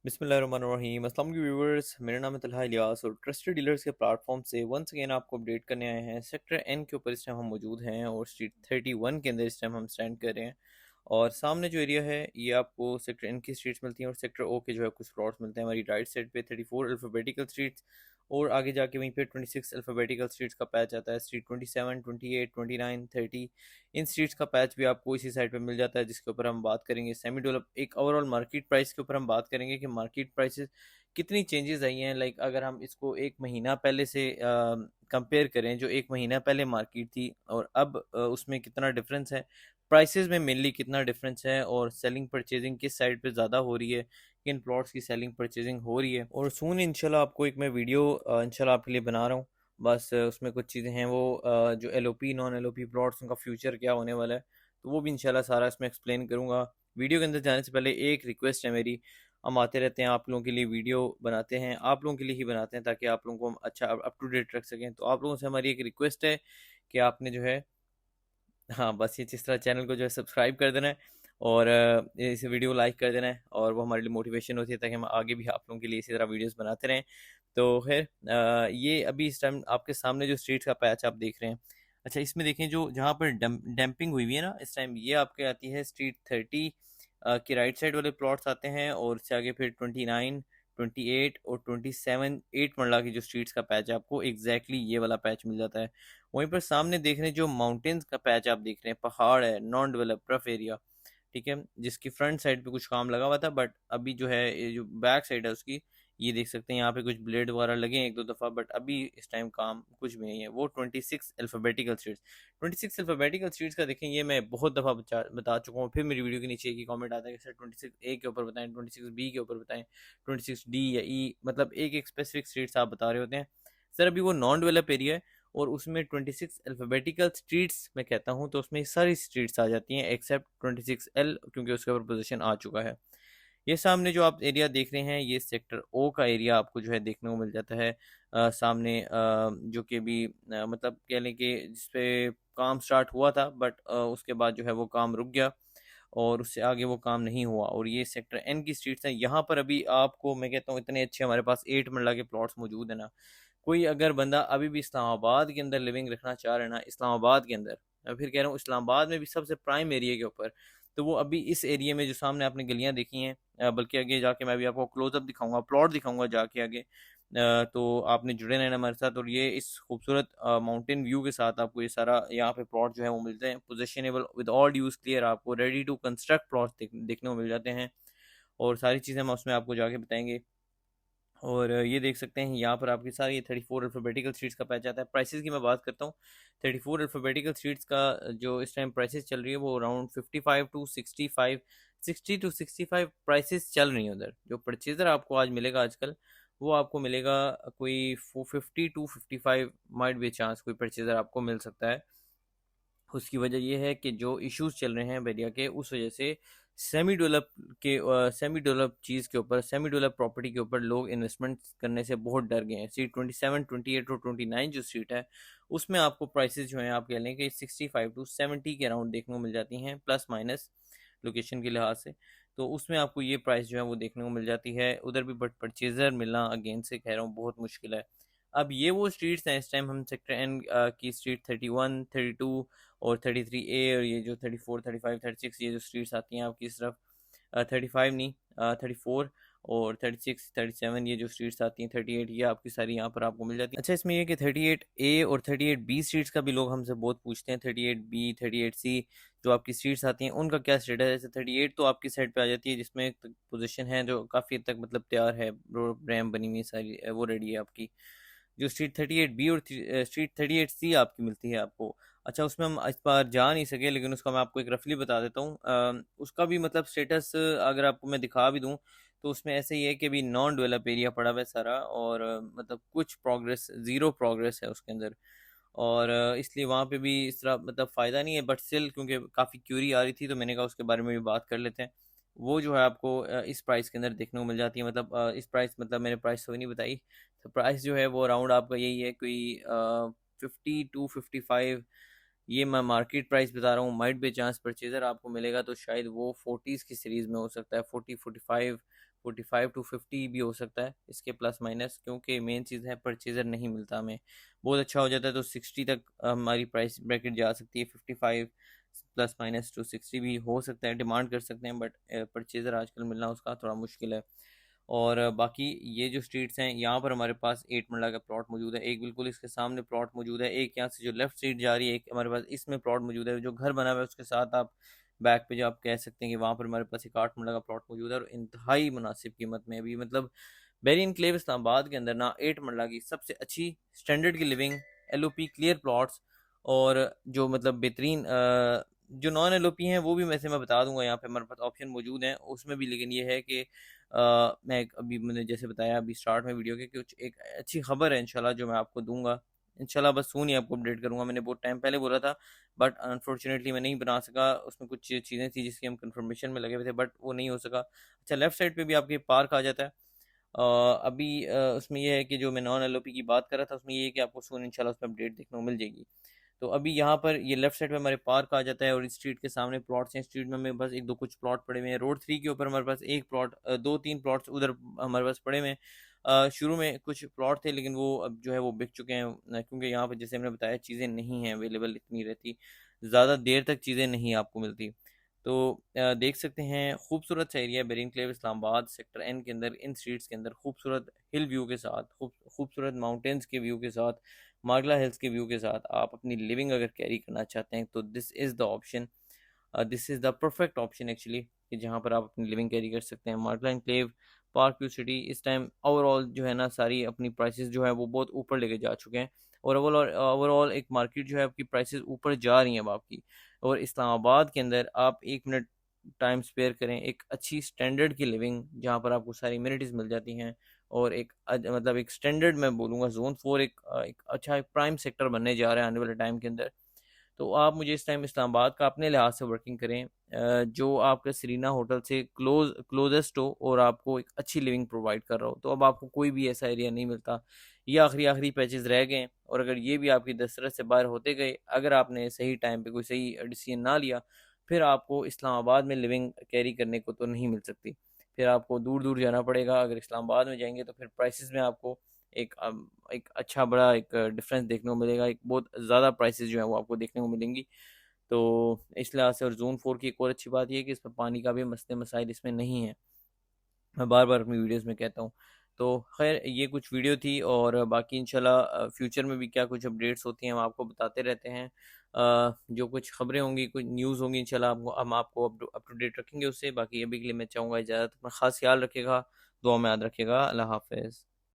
बिस्मिल्लाहिर्रहमानिर्रहीम अस्सलाम वालेकुम व्यूअर्स, मेरा नाम है तलहा इलियास और ट्रस्टेड डीलर्स के प्लेटफॉर्म से वंस अगेन आपको अपडेट करने आए हैं। सेक्टर एन के ऊपर इस टाइम हम मौजूद हैं और स्ट्रीट 31 के अंदर इस टाइम हम स्टैंड कर रहे हैं। और सामने जो एरिया है ये आपको सेक्टर एन की स्ट्रीट्स मिलती हैं और सेक्टर ओ के जो है कुछ प्लॉट्स मिलते हैं हमारी राइट साइड पे 34 अल्फ़ाबेटिकल स्ट्रीट्स और आगे जाके वहीं पे 26 अल्फ़ाबेटिकल स्ट्रीट्स का पैच आता है। स्ट्रीट 27, 28, 29, 30 इन स्ट्रीट्स का पैच भी आपको इसी साइड पे मिल जाता है, जिसके ऊपर हम बात करेंगे सेमी डेवलप एक ओवरऑल मार्केट प्राइस के ऊपर हम बात करेंगे कि मार्केट प्राइसेस कितनी चेंजेस आई हैं। लाइक अगर हम इसको एक महीना पहले से कंपेयर करें, जो एक महीना पहले मार्केट थी और अब उसमें कितना डिफरेंस है, प्राइसेस में मेनली कितना डिफरेंस है और सेलिंग परचेजिंग किस साइड पे ज़्यादा हो रही है, किन प्लॉट्स की सेलिंग परचेजिंग हो रही है। और सून इंशाल्लाह आपको एक मैं वीडियो इंशाल्लाह आपके लिए बना रहा हूँ। बस उसमें कुछ चीज़ें हैं वो जो एलओपी नॉन एलओपी प्लॉट्स उनका फ्यूचर क्या होने वाला है, तो वो भी इंशाल्लाह सारा इसमें एक्सप्लेन करूँगा। वीडियो के अंदर जाने से पहले एक रिक्वेस्ट है मेरी, हम आते रहते हैं आप लोगों के लिए वीडियो बनाते हैं, आप लोगों के लिए ही बनाते हैं ताकि आप लोगों को हम अच्छा अप टू डेट रख सकें। तो आप लोगों से हमारी एक रिक्वेस्ट है कि आपने जो है, हाँ बस ये जिस तरह चैनल को जो है सब्सक्राइब कर देना है और इस वीडियो को लाइक कर देना है, और वो हमारे लिए मोटिवेशन होती है ताकि हम आगे भी आप लोगों के लिए इसी तरह वीडियोस बनाते रहें। तो खैर ये अभी इस टाइम आपके सामने जो स्ट्रीट का पैच आप देख रहे हैं, अच्छा इसमें देखें जो जहाँ पर डंपिंग हुई हुई है ना इस टाइम, ये आपके आती है स्ट्रीट 30 के राइट साइड वाले प्लॉट्स आते हैं और उससे आगे फिर 29, 28 और 27 8 मरला की जो स्ट्रीट्स का पैच है आपको एग्जैक्टली ये वाला पैच मिल जाता है। वहीं पर सामने देख रहे हैं जो माउंटेन्स का पैच आप देख रहे हैं, पहाड़ है, नॉन डेवलप रफ एरिया, ठीक है, जिसकी फ्रंट साइड पे कुछ काम लगा हुआ था बट अभी जो है ये जो बैक साइड है उसकी, ये देख सकते हैं यहाँ पे कुछ ब्लेड वगैरह लगे हैं एक दो दफ़ा, बट अभी इस टाइम काम कुछ भी नहीं है। वो 26 अल्फ़ाबेटिकल स्ट्रीट्स, 26 अल्फ़ाबेटिकल स्ट्रीट्स का देखें, ये मैं बहुत दफ़ा बता चुका हूँ। फिर मेरी वीडियो के नीचे एक ही कॉमेंट आता है कि सर 26 ए के ऊपर बताएं, 26 बी के ऊपर बताएं, 26 डी या ई, मतलब एक एक स्पेसिफिक स्ट्रीट्स आप बता रहे होते हैं। सर अभी वो नॉन डेवलप एरिया है और उसमें 26 अल्फ़ाबेटिकल स्ट्रीट्स मैं कहता हूँ तो उसमें सारी स्ट्रीट्स आ जाती हैं एक्सेप्ट 26 एल, क्योंकि उसके ऊपर पोजीशन आ चुका है। ये सामने जो आप एरिया देख रहे हैं ये सेक्टर ओ का एरिया आपको जो है देखने को मिल जाता है। सामने जो कि भी मतलब कह लें कि जिसपे काम स्टार्ट हुआ था बट उसके बाद जो है वो काम रुक गया और उससे आगे वो काम नहीं हुआ। और ये सेक्टर एन की स्ट्रीट्स हैं, यहाँ पर अभी आपको मैं कहता हूँ इतने अच्छे हमारे पास 8 मरला के प्लॉट्स मौजूद है ना। कोई अगर बंदा अभी भी इस्लामाबाद के अंदर लिविंग रखना चाह रहे हैं ना, इस्लामाबाद के अंदर, मैं फिर कह रहा हूँ इस्लामाबाद में भी सबसे प्राइम एरिया के ऊपर, तो वो अभी इस एरिया में जो सामने आपने गलियां देखी हैं, बल्कि आगे जाके मैं भी आपको क्लोजअप दिखाऊंगा, प्लॉट दिखाऊंगा जाके आगे, तो आपने जुड़े रहना हमारे साथ। और ये इस खूबसूरत माउंटेन व्यू के साथ आपको ये सारा यहाँ पे प्लॉट जो है वो मिलते हैं, possessionable with all dues clear, आपको रेडी टू कंस्ट्रक्ट प्लॉट देखने को मिल जाते हैं। और सारी चीज़ें हम उसमें आपको जाके बताएंगे। और ये देख सकते हैं यहाँ पर आपकी सारी 34 अल्फ़ाबेटिकल स्ट्रीट्स का पैच आता है। प्राइसेस की मैं बात करता हूँ, 34 अल्फ़ाबेटिकल स्ट्रीट्स का जो इस टाइम प्राइसेस चल रही है वो अराउंड 55 टू 65, 60 टू 65 प्राइसेस चल रही हैं उधर। जो परचेज़र आपको आज मिलेगा आजकल, वो आपको मिलेगा कोई 450 टू 55, माइट बी चांस कोई परचेज़र आपको मिल सकता है। उसकी वजह ये है कि जो इश्यूज चल रहे हैं बैरिया के, उस वजह से सेमी डेवलप चीज़ के ऊपर, सेमी डेवलप प्रॉपर्टी के ऊपर लोग इन्वेस्टमेंट करने से बहुत डर गए हैं। सीट 27, 28 और 29 जो सीट है उसमें आपको प्राइसेस जो हैं आप कह लें कि 65 टू 70 के अराउंड देखने को मिल जाती हैं, प्लस माइनस लोकेशन के लिहाज से। तो उसमें आपको ये प्राइस जो है वो देखने को मिल जाती है उधर भी, बट परचेज़र मिलना अगेन से कह रहा हूँ बहुत मुश्किल है। अब ये वो स्ट्रीट्स हैं, इस टाइम हम सेक्टर एन की स्ट्रीट 31, 32 और 33 ए, और ये जो 34, 35, 36 ये जो स्ट्रीट्स आती हैं आपकी इस तरफ, 35 नहीं, 34 और 36, 37 ये जो स्ट्रीट्स आती हैं, 38 ये आपकी सारी यहाँ पर आपको मिल जाती हैं। अच्छा इसमें ये कि 38 ए और 38 बी स्ट्रीट्स का भी लोग हमसे बहुत पूछते हैं। 38 बी, 38 सी जो आपकी स्ट्रीट्स आती हैं उनका क्या स्टेटस है। जैसे 38 तो आपकी साइड पे आ जाती है जिसमें एक पोजीशन है जो काफ़ी हद तक मतलब तैयार है, रोड रैम बनी हुई है सारी, वो रेडी है आपकी। जो स्ट्रीट 38 बी और स्ट्रीट 38 सी आपकी मिलती है आपको। अच्छा उसमें हम इस बार जा नहीं सके लेकिन उसका मैं आपको एक रफली बता देता हूँ। उसका भी मतलब स्टेटस अगर आपको मैं दिखा भी दूँ तो उसमें ऐसे ही है कि अभी नॉन डेवलप एरिया पड़ा हुआ है सारा, और मतलब कुछ प्रोग्रेस, ज़ीरो प्रोग्रेस है उसके अंदर। और इसलिए वहाँ पे भी इस तरह मतलब फ़ायदा नहीं है, बट स्टिल क्योंकि काफ़ी क्यूरी आ रही थी तो मैंने कहा उसके बारे में भी बात कर लेते हैं। वो जो है आपको इस प्राइस के अंदर देखने को मिल जाती है, मतलब इस प्राइस मतलब मैंने प्राइस तो नहीं बताई। तो प्राइस जो है वो अराउंड आपका यही है, कोई 50 टू 55, ये मैं मार्केट प्राइस बता रहा हूँ। माइट बे चांस परचेज़र आपको मिलेगा तो शायद वो 40s की सीरीज़ में हो सकता है, 40, 45, 45 to 50 भी हो सकता है इसके प्लस माइनस, क्योंकि मेन चीज़ है परचेज़र नहीं मिलता हमें। बहुत अच्छा हो जाता है तो 60 तक हमारी प्राइस ब्रैकेट जा सकती है। 55 प्लस माइनस टू 60 भी हो सकता है, डिमांड कर सकते हैं, बट परचेज़र आजकल मिलना उसका थोड़ा मुश्किल है। और बाकी ये जो स्ट्रीट्स हैं यहाँ पर हमारे पास 8 मरला का प्लॉट मौजूद है, एक बिल्कुल इसके सामने प्लॉट मौजूद है, एक यहाँ से जो लेफ्ट स्ट्रीट जा रही है, एक हमारे पास इसमें प्लॉट मौजूद है। जो घर बना हुआ है उसके साथ आप बैक पे जो आप कह सकते हैं कि वहाँ पर हमारे पास एक 8 मरला का प्लॉट मौजूद है, और इंतहाई मुनासिब कीमत में अभी, मतलब बेरी इनक्लेव इस्लामाबाद के अंदर ना 8 मरला की सबसे अच्छी स्टैंडर्ड की लिविंग, LOP क्लियर प्लॉट्स, और जो मतलब बेहतरीन जो नॉन LOP हैं वो भी वैसे मैं बता दूंगा यहाँ पे हमारे पास ऑप्शन मौजूद हैं उसमें भी। लेकिन ये है कि अभी मैंने जैसे बताया अभी स्टार्ट में वीडियो के, कुछ एक अच्छी खबर है इंशाल्लाह जो मैं आपको दूंगा इंशाल्लाह, बस सून ही आपको अपडेट करूंगा। मैंने बहुत टाइम पहले बोला था, बट अनफॉर्चुनेटली मैं नहीं बना सका, उसमें कुछ चीज़ें थी जिसकी हम कंफर्मेशन में लगे हुए थे, बट वो नहीं हो सका। अच्छा, लेफ्ट साइड पे भी आपके पार्क आ जाता है। अभी उसमें यह है कि जो मैं नॉन LOP की बात कर रहा था उसमें ये है कि आपको सून इंशाल्लाह उसमें अपडेट देखने को मिल जाएगी। तो अभी यहाँ पर ये लेफ्ट साइड पे हमारे पार्क आ जाता है, और इस स्ट्रीट के सामने प्लॉट्स हैं। स्ट्रीट में हमें बस एक दो कुछ प्लॉट पड़े हुए हैं। रोड 3 के ऊपर हमारे पास एक प्लॉट, दो तीन प्लॉट्स उधर हमारे पास पड़े हुए हैं। शुरू में कुछ प्लॉट थे लेकिन वो अब जो है वो बिक चुके हैं, क्योंकि यहाँ पर जैसे हमने बताया चीज़ें नहीं हैं अवेलेबल, इतनी रहती, ज़्यादा देर तक चीज़ें नहीं आपको मिलती। तो देख सकते हैं खूबसूरत सा एरिया बेरिन क्लेव इस्लामाबाद सेक्टर N के अंदर, इन स्ट्रीट्स के अंदर खूबसूरत हिल व्यू के साथ, खूबसूरत माउंटेन्स के व्यू के साथ, मार्गला हिल्स के व्यू के साथ आप अपनी लिविंग अगर कैरी करना चाहते हैं तो this is the option, this is the perfect option actually, कि जहाँ पर आप अपनी लिविंग कैरी कर सकते हैं। मार्गला एनक्लेव, पार्क व्यू सिटी इस टाइम ओवरऑल जो है ना सारी अपनी प्राइसेस जो है वो बहुत ऊपर लेके जा चुके हैं, और ओवरऑल एक मार्केट जो है आपकी प्राइसेस ऊपर जा रही हैं अब आपकी। और इस्लामाबाद के अंदर आप 1 मिनट टाइम स्पेयर करें, एक अच्छी स्टैंडर्ड की लिविंग जहाँ पर आपको सारी इम्यूनिटीज़ मिल जाती हैं, और एक मतलब एक स्टैंडर्ड मैं बोलूँगा जोन 4 एक अच्छा एक प्राइम सेक्टर बनने जा रहा है आने वाले टाइम के अंदर। तो आप मुझे इस टाइम इस्लामाबाद का अपने लिहाज से वर्किंग करें, जो आपके सरीना होटल से क्लोजेस्ट हो और आपको एक अच्छी लिविंग प्रोवाइड कर रहा हो। तो अब आपको कोई भी ऐसा एरिया नहीं मिलता, ये आखिरी आखिरी पैचेस रह गए हैं, और अगर ये भी आपकी दस्तरस से बाहर होते गए, अगर आपने सही टाइम पे कोई सही डिसीजन ना लिया, फिर आपको इस्लामाबाद में लिविंग कैरी करने को तो नहीं मिल सकती। फिर आपको दूर दूर जाना पड़ेगा। अगर इस्लामाबाद में जाएंगे तो फिर प्राइसेस में आपको एक अच्छा बड़ा एक डिफरेंस देखने को मिलेगा, एक बहुत ज़्यादा प्राइसेस जो है वो आपको देखने को मिलेंगी। तो इस लिहाज से, और जोन 4 की एक और अच्छी बात यह है कि इसमें पानी का भी मसले मसाइल इसमें नहीं है, मैं बार बार अपनी वीडियोस में कहता हूँ। तो खैर ये कुछ वीडियो थी, और बाकी इंशाल्लाह फ्यूचर में भी क्या कुछ अपडेट्स होती हैं हम आपको बताते रहते हैं। जो कुछ खबरें होंगी, कुछ न्यूज़ होंगी, इंशाल्लाह हम आपको अप टू डेट रखेंगे उससे। बाकी अभी के लिए मैं चाहूँगा इजाज़त, अपना ख़ास ख्याल रखिएगा, दुआ में याद रखिएगा। अल्लाह हाफ़िज़।